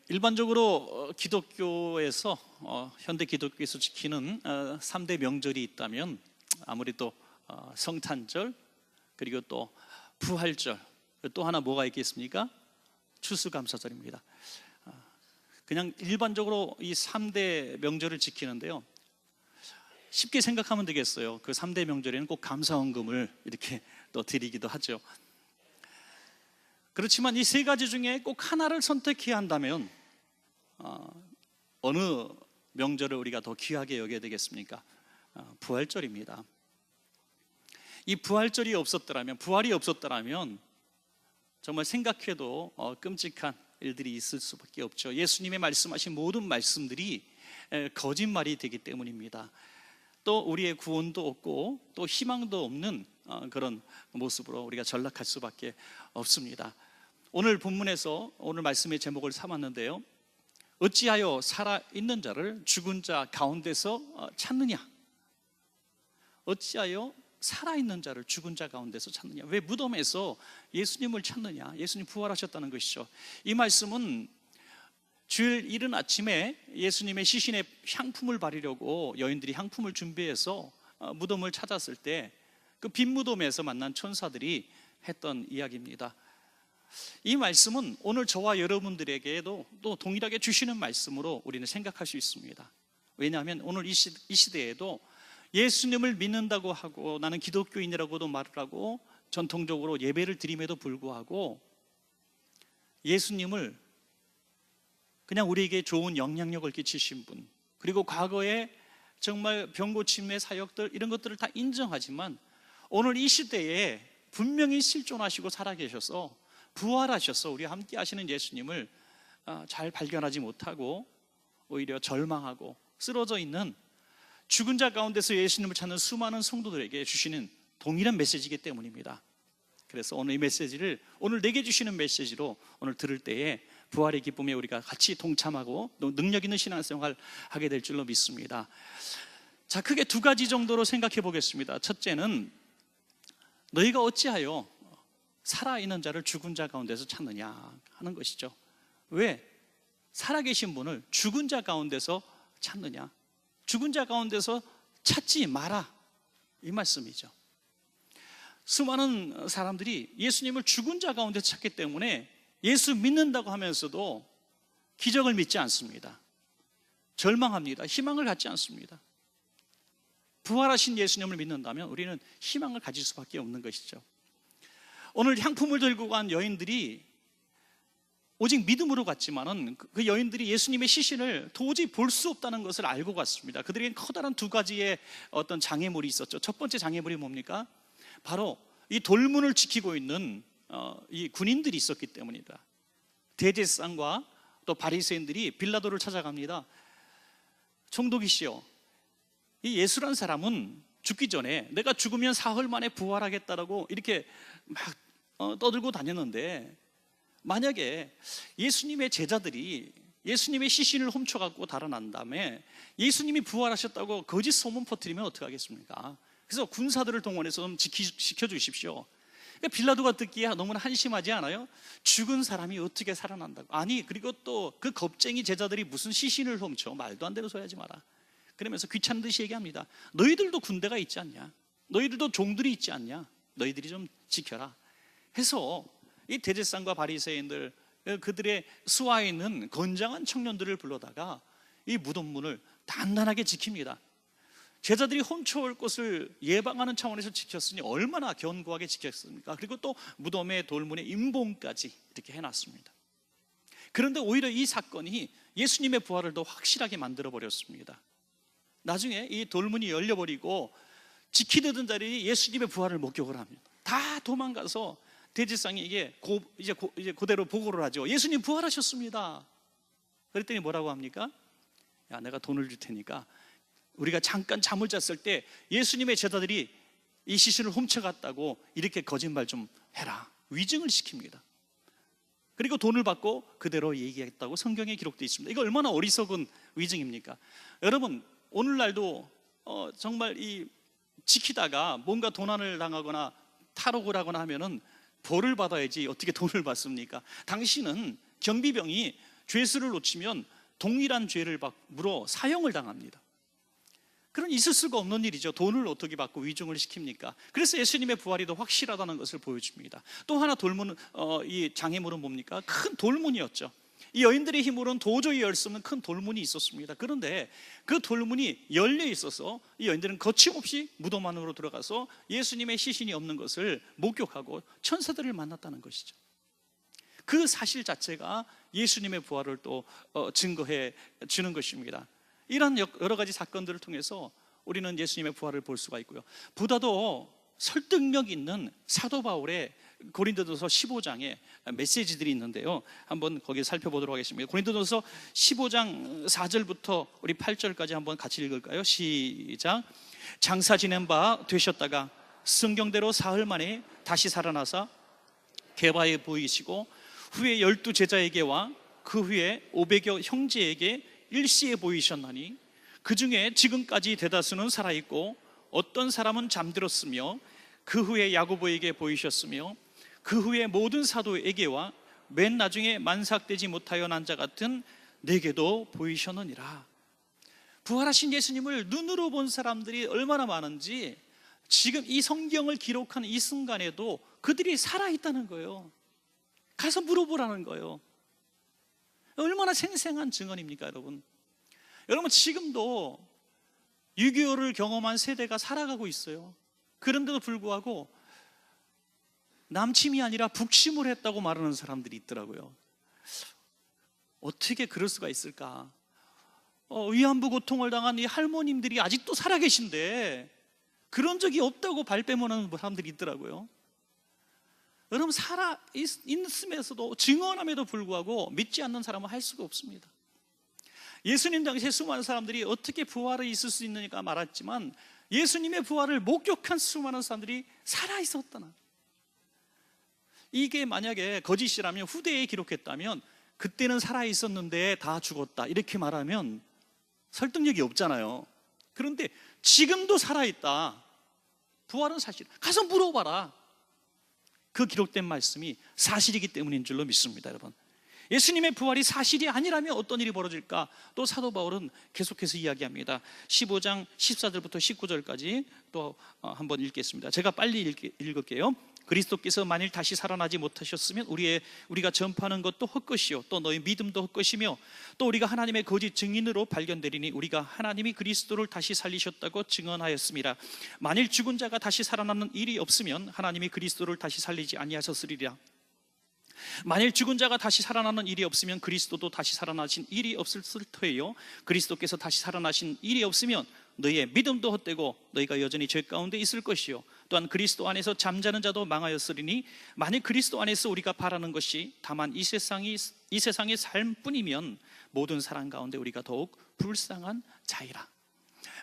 일반적으로 기독교에서 현대 기독교에서 지키는 3대 명절이 있다면 아무래도 성탄절, 그리고 또 부활절, 또 하나 뭐가 있겠습니까? 추수감사절입니다. 그냥 일반적으로 이 3대 명절을 지키는데요, 쉽게 생각하면 되겠어요. 그 3대 명절에는 꼭 감사헌금을 이렇게 또 드리기도 하죠. 그렇지만 이 세 가지 중에 꼭 하나를 선택해야 한다면 어느 명절을 우리가 더 귀하게 여겨야 되겠습니까? 부활절입니다. 이 부활절이 없었더라면, 부활이 없었더라면 정말 생각해도 끔찍한 일들이 있을 수밖에 없죠. 예수님의 말씀하신 모든 말씀들이 거짓말이 되기 때문입니다. 또 우리의 구원도 없고 또 희망도 없는 그런 모습으로 우리가 전락할 수밖에 없습니다. 오늘 본문에서 오늘 말씀의 제목을 삼았는데요, 어찌하여 살아있는 자를 죽은 자 가운데서 찾느냐? 어찌하여 살아있는 자를 죽은 자 가운데서 찾느냐? 왜 무덤에서 예수님을 찾느냐? 예수님 부활하셨다는 것이죠. 이 말씀은 주일 이른 아침에 예수님의 시신에 향품을 바르려고 여인들이 향품을 준비해서 무덤을 찾았을 때 그 빈 무덤에서 만난 천사들이 했던 이야기입니다. 이 말씀은 오늘 저와 여러분들에게도 또 동일하게 주시는 말씀으로 우리는 생각할 수 있습니다. 왜냐하면 오늘 이 시대에도 예수님을 믿는다고 하고 나는 기독교인이라고도 말을 하고 전통적으로 예배를 드림에도 불구하고 예수님을 그냥 우리에게 좋은 영향력을 끼치신 분, 그리고 과거에 정말 병고침의 사역들 이런 것들을 다 인정하지만 오늘 이 시대에 분명히 실존하시고 살아계셔서 부활하셔서 우리와 함께 하시는 예수님을 잘 발견하지 못하고 오히려 절망하고 쓰러져 있는 죽은 자 가운데서 예수님을 찾는 수많은 성도들에게 주시는 동일한 메시지이기 때문입니다. 그래서 오늘 이 메시지를 오늘 내게 주시는 메시지로 오늘 들을 때에 부활의 기쁨에 우리가 같이 동참하고 또 능력 있는 신앙생활 하게 될 줄로 믿습니다. 자, 크게 두 가지 정도로 생각해 보겠습니다. 첫째는 너희가 어찌하여 살아있는 자를 죽은 자 가운데서 찾느냐 하는 것이죠. 왜 살아계신 분을 죽은 자 가운데서 찾느냐? 죽은 자 가운데서 찾지 마라, 이 말씀이죠. 수많은 사람들이 예수님을 죽은 자 가운데서 찾기 때문에 예수 믿는다고 하면서도 기적을 믿지 않습니다. 절망합니다. 희망을 갖지 않습니다. 부활하신 예수님을 믿는다면 우리는 희망을 가질 수밖에 없는 것이죠. 오늘 향품을 들고 간 여인들이 오직 믿음으로 갔지만은 그 여인들이 예수님의 시신을 도저히 볼 수 없다는 것을 알고 갔습니다. 그들에겐 커다란 두 가지의 어떤 장애물이 있었죠. 첫 번째 장애물이 뭡니까? 바로 이 돌문을 지키고 있는 이 군인들이 있었기 때문이다. 대제사장과 또 바리새인들이 빌라도를 찾아갑니다. 총독이시여, 이 예수란 사람은 죽기 전에 내가 죽으면 사흘 만에 부활하겠다라고 이렇게 막 떠들고 다녔는데, 만약에 예수님의 제자들이 예수님의 시신을 훔쳐갖고 달아난 다음에 예수님이 부활하셨다고 거짓 소문 퍼뜨리면 어떡하겠습니까? 그래서 군사들을 동원해서 좀 지켜주십시오. 빌라도가 듣기에 너무나 한심하지 않아요? 죽은 사람이 어떻게 살아난다고? 아니, 그리고 또 그 겁쟁이 제자들이 무슨 시신을 훔쳐? 말도 안 되는 소리 하지 마라. 그러면서 귀찮은 듯이 얘기합니다. 너희들도 군대가 있지 않냐? 너희들도 종들이 있지 않냐? 너희들이 좀 지켜라 해서 이 대제사장과 바리새인들, 그들의 수하에 있는 건장한 청년들을 불러다가 이 무덤문을 단단하게 지킵니다. 제자들이 훔쳐올 것을 예방하는 차원에서 지켰으니 얼마나 견고하게 지켰습니까? 그리고 또 무덤의 돌문에 임봉까지 이렇게 해놨습니다. 그런데 오히려 이 사건이 예수님의 부활을 더 확실하게 만들어버렸습니다. 나중에 이 돌문이 열려버리고 지키던 자들이 예수님의 부활을 목격을 합니다. 다 도망가서 대제사장에게 이제 그대로 보고를 하죠. 예수님 부활하셨습니다. 그랬더니 뭐라고 합니까? 야, 내가 돈을 줄 테니까 우리가 잠깐 잠을 잤을 때 예수님의 제자들이 이 시신을 훔쳐갔다고 이렇게 거짓말 좀 해라, 위증을 시킵니다. 그리고 돈을 받고 그대로 얘기했다고 성경에 기록되어 있습니다. 이거 얼마나 어리석은 위증입니까? 여러분, 오늘날도 정말 이 지키다가 뭔가 도난을 당하거나 탈옥을 하거나 하면은 벌을 받아야지 어떻게 돈을 받습니까? 당신은 경비병이 죄수를 놓치면 동일한 죄를 물어 사형을 당합니다. 그런 있을 수가 없는 일이죠. 돈을 어떻게 받고 위증을 시킵니까? 그래서 예수님의 부활이 더 확실하다는 것을 보여줍니다. 또 하나 이 장애물은 뭡니까? 큰 돌문이었죠. 이 여인들의 힘으로는 도저히 열 수 없는 큰 돌문이 있었습니다. 그런데 그 돌문이 열려 있어서 이 여인들은 거침없이 무덤 안으로 들어가서 예수님의 시신이 없는 것을 목격하고 천사들을 만났다는 것이죠. 그 사실 자체가 예수님의 부활을 또 증거해 주는 것입니다. 이런 여러 가지 사건들을 통해서 우리는 예수님의 부활을 볼 수가 있고요. 보다도 설득력 있는 사도 바울의 고린도전서 15장에 메시지들이 있는데요, 한번 거기 살펴보도록 하겠습니다. 고린도전서 15장 4절부터 우리 8절까지 한번 같이 읽을까요? 시작. 장사 지낸 바 되셨다가 성경대로 사흘 만에 다시 살아나사 게바에 보이시고 후에 12 제자에게와 그 후에 500여 형제에게 일시에 보이셨나니 그 중에 지금까지 대다수는 살아있고 어떤 사람은 잠들었으며 그 후에 야고보에게 보이셨으며 그 후에 모든 사도에게와 맨 나중에 만삭되지 못하여 난 자 같은 내게도 보이셨느니라. 부활하신 예수님을 눈으로 본 사람들이 얼마나 많은지 지금 이 성경을 기록한 이 순간에도 그들이 살아있다는 거예요. 가서 물어보라는 거예요. 얼마나 생생한 증언입니까, 여러분? 여러분, 지금도 6.25를 경험한 세대가 살아가고 있어요. 그런데도 불구하고 남침이 아니라 북침을 했다고 말하는 사람들이 있더라고요. 어떻게 그럴 수가 있을까? 위안부 고통을 당한 이 할머님들이 아직도 살아계신데 그런 적이 없다고 발뺌하는 사람들이 있더라고요. 여러분, 살아있음에서도 증언함에도 불구하고 믿지 않는 사람은 할 수가 없습니다. 예수님 당시에 수많은 사람들이 어떻게 부활이 있을 수 있느냐가 말했지만 예수님의 부활을 목격한 수많은 사람들이 살아있었다는, 이게 만약에 거짓이라면, 후대에 기록했다면 그때는 살아있었는데 다 죽었다 이렇게 말하면 설득력이 없잖아요. 그런데 지금도 살아있다, 부활은 사실, 가서 물어봐라. 그 기록된 말씀이 사실이기 때문인 줄로 믿습니다. 여러분, 예수님의 부활이 사실이 아니라면 어떤 일이 벌어질까? 또 사도 바울은 계속해서 이야기합니다. 15장 14절부터 19절까지 또 한번 읽겠습니다. 제가 빨리 읽을게요. 그리스도께서 만일 다시 살아나지 못하셨으면 우리가 전파하는 것도 헛것이요 또 너희 믿음도 헛것이며 또 우리가 하나님의 거짓 증인으로 발견되리니 우리가 하나님이 그리스도를 다시 살리셨다고 증언하였습니다. 만일 죽은 자가 다시 살아나는 일이 없으면 하나님이 그리스도를 다시 살리지 아니하셨으리라. 만일 죽은 자가 다시 살아나는 일이 없으면 그리스도도 다시 살아나신 일이 없을 터예요. 그리스도께서 다시 살아나신 일이 없으면 너희의 믿음도 헛되고 너희가 여전히 죄 가운데 있을 것이요 또한 그리스도 안에서 잠자는 자도 망하였으리니 만일 그리스도 안에서 우리가 바라는 것이 다만 이 세상의 삶뿐이면 모든 사람 가운데 우리가 더욱 불쌍한 자이라.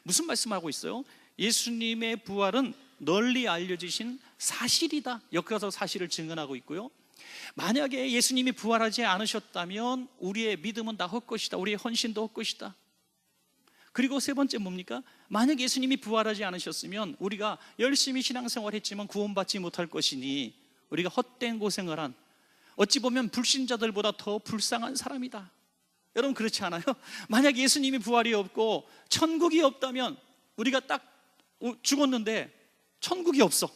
무슨 말씀하고 있어요? 예수님의 부활은 널리 알려지신 사실이다. 여기서 사실을 증언하고 있고요, 만약에 예수님이 부활하지 않으셨다면 우리의 믿음은 다 헛것이다. 우리의 헌신도 헛것이다. 그리고 세 번째 뭡니까? 만약 예수님이 부활하지 않으셨으면 우리가 열심히 신앙생활 했지만 구원받지 못할 것이니 우리가 헛된 고생을 한, 어찌 보면 불신자들보다 더 불쌍한 사람이다. 여러분, 그렇지 않아요? 만약 예수님이 부활이 없고 천국이 없다면 우리가 딱 죽었는데 천국이 없어.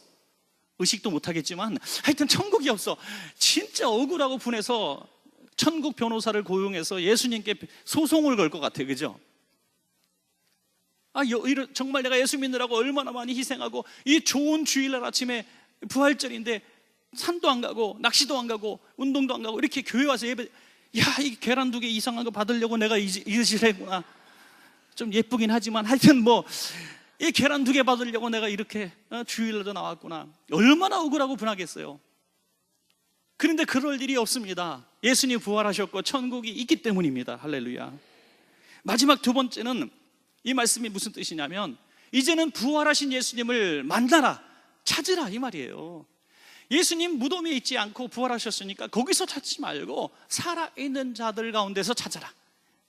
의식도 못하겠지만 하여튼 천국이 없어. 진짜 억울하고 분해서 천국 변호사를 고용해서 예수님께 소송을 걸 것 같아요. 그죠? 정말 내가 예수 믿느라고 얼마나 많이 희생하고 이 좋은 주일날 아침에 부활절인데 산도 안 가고 낚시도 안 가고 운동도 안 가고 이렇게 교회 와서 예배, 이 계란 2개 이상한 거 받으려고 내가 이 짓을 했구나. 좀 예쁘긴 하지만 하여튼 이 계란 2개 받으려고 내가 이렇게 주일날도 나왔구나. 얼마나 억울하고 분하겠어요. 그런데 그럴 일이 없습니다. 예수님 부활하셨고 천국이 있기 때문입니다. 할렐루야. 마지막 두 번째는 이 말씀이 무슨 뜻이냐면 이제는 부활하신 예수님을 만나라, 찾으라 이 말이에요. 예수님 무덤에 있지 않고 부활하셨으니까 거기서 찾지 말고 살아있는 자들 가운데서 찾아라.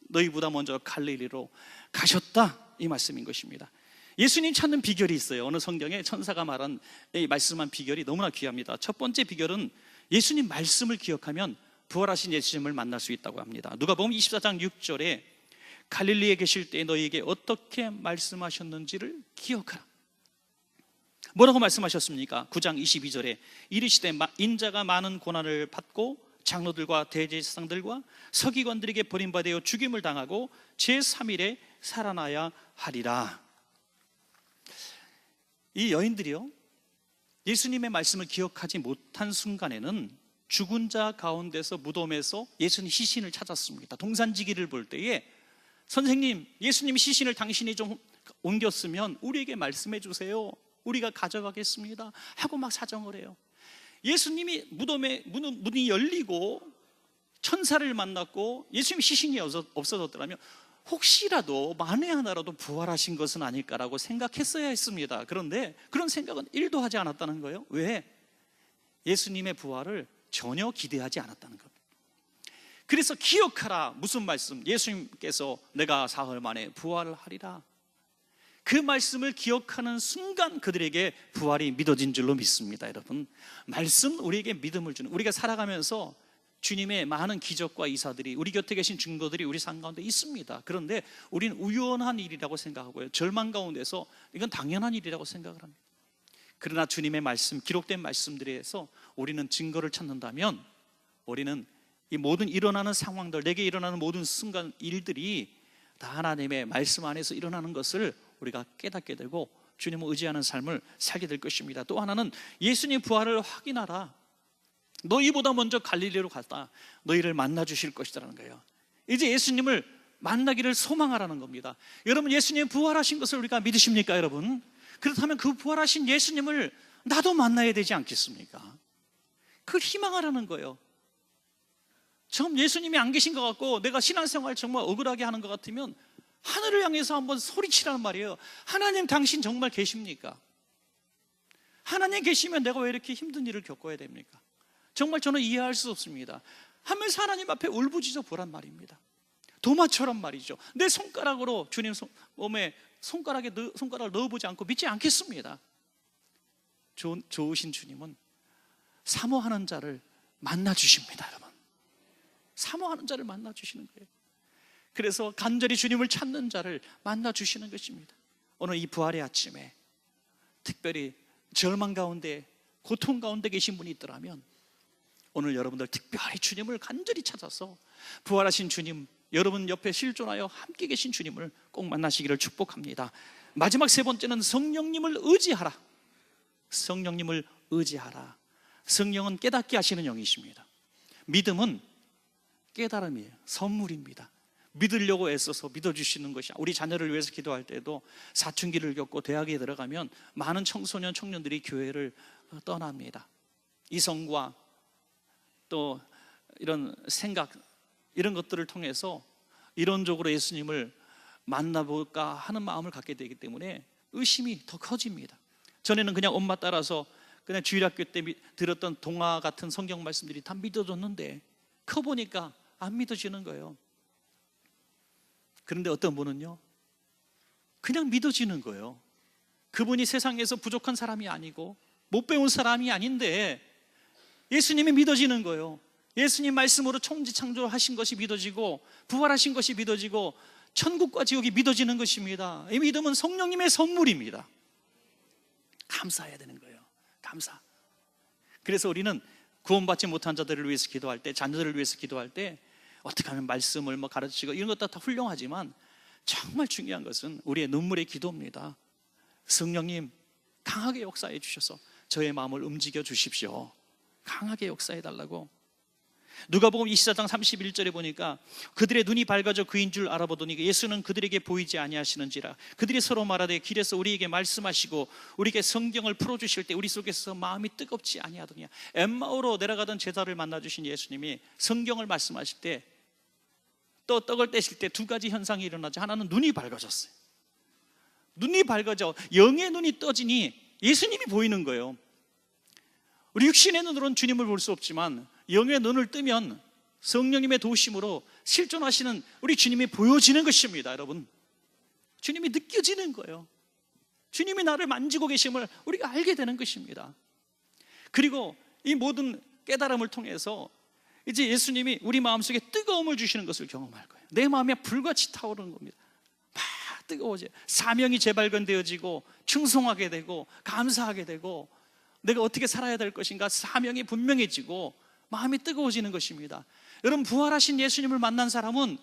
너희보다 먼저 갈릴리로 가셨다 이 말씀인 것입니다. 예수님 찾는 비결이 있어요. 어느 성경에 천사가 말한 이 말씀한 비결이 너무나 귀합니다. 첫 번째 비결은 예수님 말씀을 기억하면 부활하신 예수님을 만날 수 있다고 합니다. 누가복음 24장 6절에 갈릴리에 계실 때 너희에게 어떻게 말씀하셨는지를 기억하라. 뭐라고 말씀하셨습니까? 9장 22절에 이르시되 인자가 많은 고난을 받고 장로들과 대제사장들과 서기관들에게 버림받아 죽임을 당하고 제3일에 살아나야 하리라. 이 여인들이요, 예수님의 말씀을 기억하지 못한 순간에는 죽은 자 가운데서 무덤에서 예수님 시신을 찾았습니다. 동산지기를 볼 때에 선생님, 예수님 시신을 당신이 좀 옮겼으면 우리에게 말씀해 주세요. 우리가 가져가겠습니다 하고 막 사정을 해요. 예수님이 문이 열리고 천사를 만났고 예수님 시신이 없어졌더라면 혹시라도 만에 하나라도 부활하신 것은 아닐까라고 생각했어야 했습니다. 그런데 그런 생각은 1도 하지 않았다는 거예요. 왜? 예수님의 부활을 전혀 기대하지 않았다는 겁니다. 그래서 기억하라. 무슨 말씀? 예수님께서 내가 사흘 만에 부활을 하리라. 그 말씀을 기억하는 순간 그들에게 부활이 믿어진 줄로 믿습니다. 여러분, 말씀 우리에게 믿음을 주는, 우리가 살아가면서 주님의 많은 기적과 이사들이, 우리 곁에 계신 증거들이 우리 삶 가운데 있습니다. 그런데 우리는 우연한 일이라고 생각하고요, 절망 가운데서 이건 당연한 일이라고 생각을 합니다. 그러나 주님의 말씀, 기록된 말씀들에서 우리는 증거를 찾는다면 우리는 이 모든 일어나는 상황들, 내게 일어나는 모든 순간 일들이 다 하나님의 말씀 안에서 일어나는 것을 우리가 깨닫게 되고 주님을 의지하는 삶을 살게 될 것입니다. 또 하나는 예수님 부활을 확인하라. 너희보다 먼저 갈릴리로 갔다 너희를 만나 주실 것이라는 거예요. 이제 예수님을 만나기를 소망하라는 겁니다. 여러분, 예수님 부활하신 것을 우리가 믿으십니까, 여러분? 그렇다면 그 부활하신 예수님을 나도 만나야 되지 않겠습니까? 그걸 희망하라는 거예요. 지금 예수님이 안 계신 것 같고 내가 신앙생활 정말 억울하게 하는 것 같으면 하늘을 향해서 한번 소리치라는 말이에요. 하나님, 당신 정말 계십니까? 하나님 계시면 내가 왜 이렇게 힘든 일을 겪어야 됩니까? 정말 저는 이해할 수 없습니다 하면서 하나님 앞에 울부짖어 보란 말입니다. 도마처럼 말이죠. 내 손가락으로 주님 몸에 손가락을 넣어보지 않고 믿지 않겠습니다. 좋으신 주님은 사모하는 자를 만나 주십니다. 여러분, 사모하는 자를 만나 주시는 거예요. 그래서 간절히 주님을 찾는 자를 만나 주시는 것입니다. 오늘 이 부활의 아침에 특별히 절망 가운데, 고통 가운데 계신 분이 있더라면 오늘 여러분들 특별히 주님을 간절히 찾아서 부활하신 주님, 여러분 옆에 실존하여 함께 계신 주님을 꼭 만나시기를 축복합니다. 마지막 세 번째는 성령님을 의지하라. 성령님을 의지하라. 성령은 깨닫게 하시는 영이십니다. 믿음은 깨달음이에요. 선물입니다. 믿으려고 애써서 믿어주시는 것이, 우리 자녀를 위해서 기도할 때도 사춘기를 겪고 대학에 들어가면 많은 청소년, 청년들이 교회를 떠납니다. 이성과 또 이런 생각, 이런 것들을 통해서 이론적으로 예수님을 만나볼까 하는 마음을 갖게 되기 때문에 의심이 더 커집니다. 전에는 그냥 엄마 따라서 그냥 주일학교 때 들었던 동화 같은 성경 말씀들이 다 믿어졌는데 커보니까 안 믿어지는 거예요. 그런데 어떤 분은요, 그냥 믿어지는 거예요. 그분이 세상에서 부족한 사람이 아니고 못 배운 사람이 아닌데 예수님이 믿어지는 거예요. 예수님 말씀으로 천지창조하신 것이 믿어지고 부활하신 것이 믿어지고 천국과 지옥이 믿어지는 것입니다. 이 믿음은 성령님의 선물입니다. 감사해야 되는 거예요. 감사. 그래서 우리는 구원받지 못한 자들을 위해서 기도할 때, 자녀들을 위해서 기도할 때 어떻게 하면 말씀을 가르치고 이런 것도 다 훌륭하지만 정말 중요한 것은 우리의 눈물의 기도입니다. 성령님, 강하게 역사해 주셔서 저의 마음을 움직여 주십시오. 강하게 역사해 달라고. 누가복음 24장 31절에 보니까 그들의 눈이 밝아져 그인 줄 알아보더니 예수는 그들에게 보이지 아니하시는지라. 그들이 서로 말하되 길에서 우리에게 말씀하시고 우리에게 성경을 풀어주실 때 우리 속에서 마음이 뜨겁지 아니하더냐. 엠마오로 내려가던 제자를 만나주신 예수님이 성경을 말씀하실 때, 또 떡을 떼실 때 두 가지 현상이 일어나죠. 하나는 눈이 밝아졌어요. 눈이 밝아져 영의 눈이 떠지니 예수님이 보이는 거예요. 우리 육신의 눈으로는 주님을 볼 수 없지만 영의 눈을 뜨면 성령님의 도우심으로 실존하시는 우리 주님이 보여지는 것입니다. 여러분, 주님이 느껴지는 거예요. 주님이 나를 만지고 계심을 우리가 알게 되는 것입니다. 그리고 이 모든 깨달음을 통해서 이제 예수님이 우리 마음속에 뜨거움을 주시는 것을 경험할 거예요. 내 마음이 불같이 타오르는 겁니다. 막 뜨거워져요. 사명이 재발견되어지고 충성하게 되고 감사하게 되고 내가 어떻게 살아야 될 것인가 사명이 분명해지고 마음이 뜨거워지는 것입니다. 여러분, 부활하신 예수님을 만난 사람은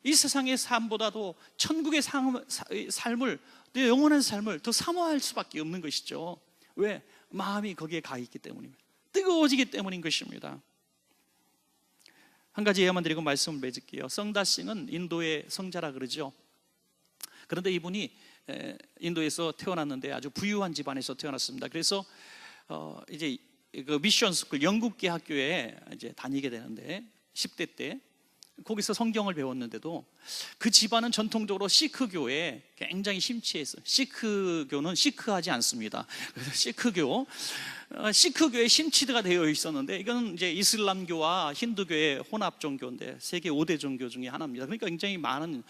이 세상의 삶보다도 천국의 삶을, 내 영원한 삶을 더 사모할 수밖에 없는 것이죠. 왜? 마음이 거기에 가 있기 때문입니다. 뜨거워지기 때문인 것입니다. 한 가지 예만 드리고 말씀을 맺을게요. 성다싱은 인도의 성자라 그러죠. 그런데 이분이 인도에서 태어났는데 아주 부유한 집안에서 태어났습니다. 그래서 이제 그 미션 스쿨 영국계 학교에 이제 다니게 되는데 10대 때 거기서 성경을 배웠는데도 그 집안은 전통적으로 시크교에 굉장히 심취했어요. 시크교는 시크하지 않습니다. 그래서 시크교에 심취가 되어 있었는데, 이건 이제 이슬람교와 힌두교의 혼합 종교인데 세계 5대 종교 중에 하나입니다. 그러니까 굉장히 많은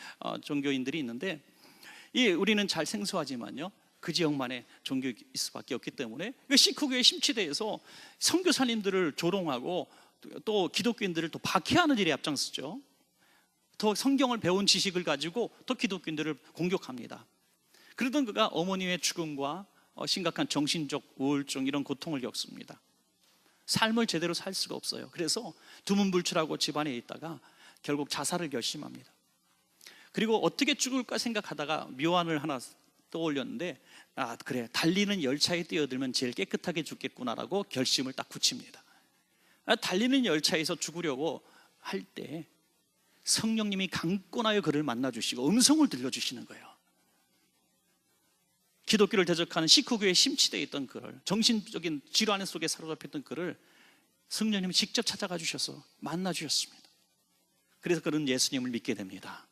종교인들이 있는데, 우리는 잘 생소하지만요, 그 지역만의 종교일 수밖에 없기 때문에 시크교에 심취돼서 선교사님들을 조롱하고 또 기독교인들을 또 박해하는 일에 앞장서죠. 더 성경을 배운 지식을 가지고 더 기독교인들을 공격합니다. 그러던 그가 어머니의 죽음과 심각한 정신적 우울증, 이런 고통을 겪습니다. 삶을 제대로 살 수가 없어요. 그래서 두문불출하고 집안에 있다가 결국 자살을 결심합니다. 그리고 어떻게 죽을까 생각하다가 묘안을 하나 떠올렸는데, 그래, 달리는 열차에 뛰어들면 제일 깨끗하게 죽겠구나라고 결심을 딱 굳힙니다. 달리는 열차에서 죽으려고 할 때 성령님이 강권하여 그를 만나주시고 음성을 들려주시는 거예요. 기독교를 대적하는 시크교에 심취되어 있던 그를, 정신적인 질환 속에 사로잡혔던 그를 성령님이 직접 찾아가 주셔서 만나주셨습니다. 그래서 그는 예수님을 믿게 됩니다.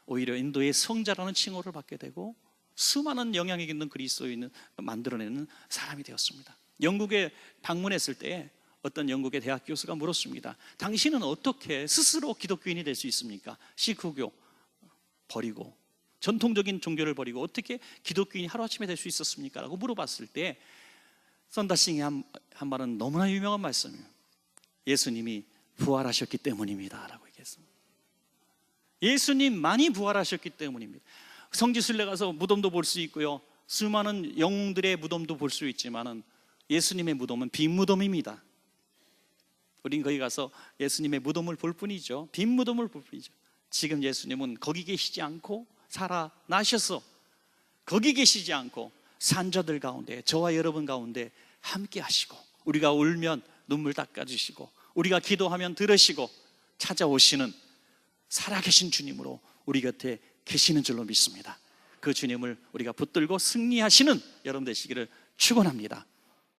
오히려 인도의 성자라는 칭호를 받게 되고 수많은 영향력 있는 그리스도인을 만들어내는 사람이 되었습니다. 영국에 방문했을 때 어떤 영국의 대학 교수가 물었습니다. 당신은 어떻게 스스로 기독교인이 될 수 있습니까? 시크교 버리고 전통적인 종교를 버리고 어떻게 기독교인이 하루아침에 될 수 있었습니까? 라고 물어봤을 때 선다싱이 한 말은 너무나 유명한 말씀이에요. 예수님이 부활하셨기 때문입니다 라고 얘기했습니다. 예수님만이 부활하셨기 때문입니다. 성지순례 가서 무덤도 볼 수 있고요, 수많은 영웅들의 무덤도 볼 수 있지만은 예수님의 무덤은 빈 무덤입니다. 우린 거기 가서 예수님의 무덤을 볼 뿐이죠. 빈 무덤을 볼 뿐이죠. 지금 예수님은 거기 계시지 않고 살아나셔서 거기 계시지 않고 산자들 가운데, 저와 여러분 가운데 함께 하시고, 우리가 울면 눈물 닦아주시고, 우리가 기도하면 들으시고 찾아오시는 살아계신 주님으로 우리 곁에 계시는 줄로 믿습니다. 그 주님을 우리가 붙들고 승리하시는 여러분 되시기를 축원합니다.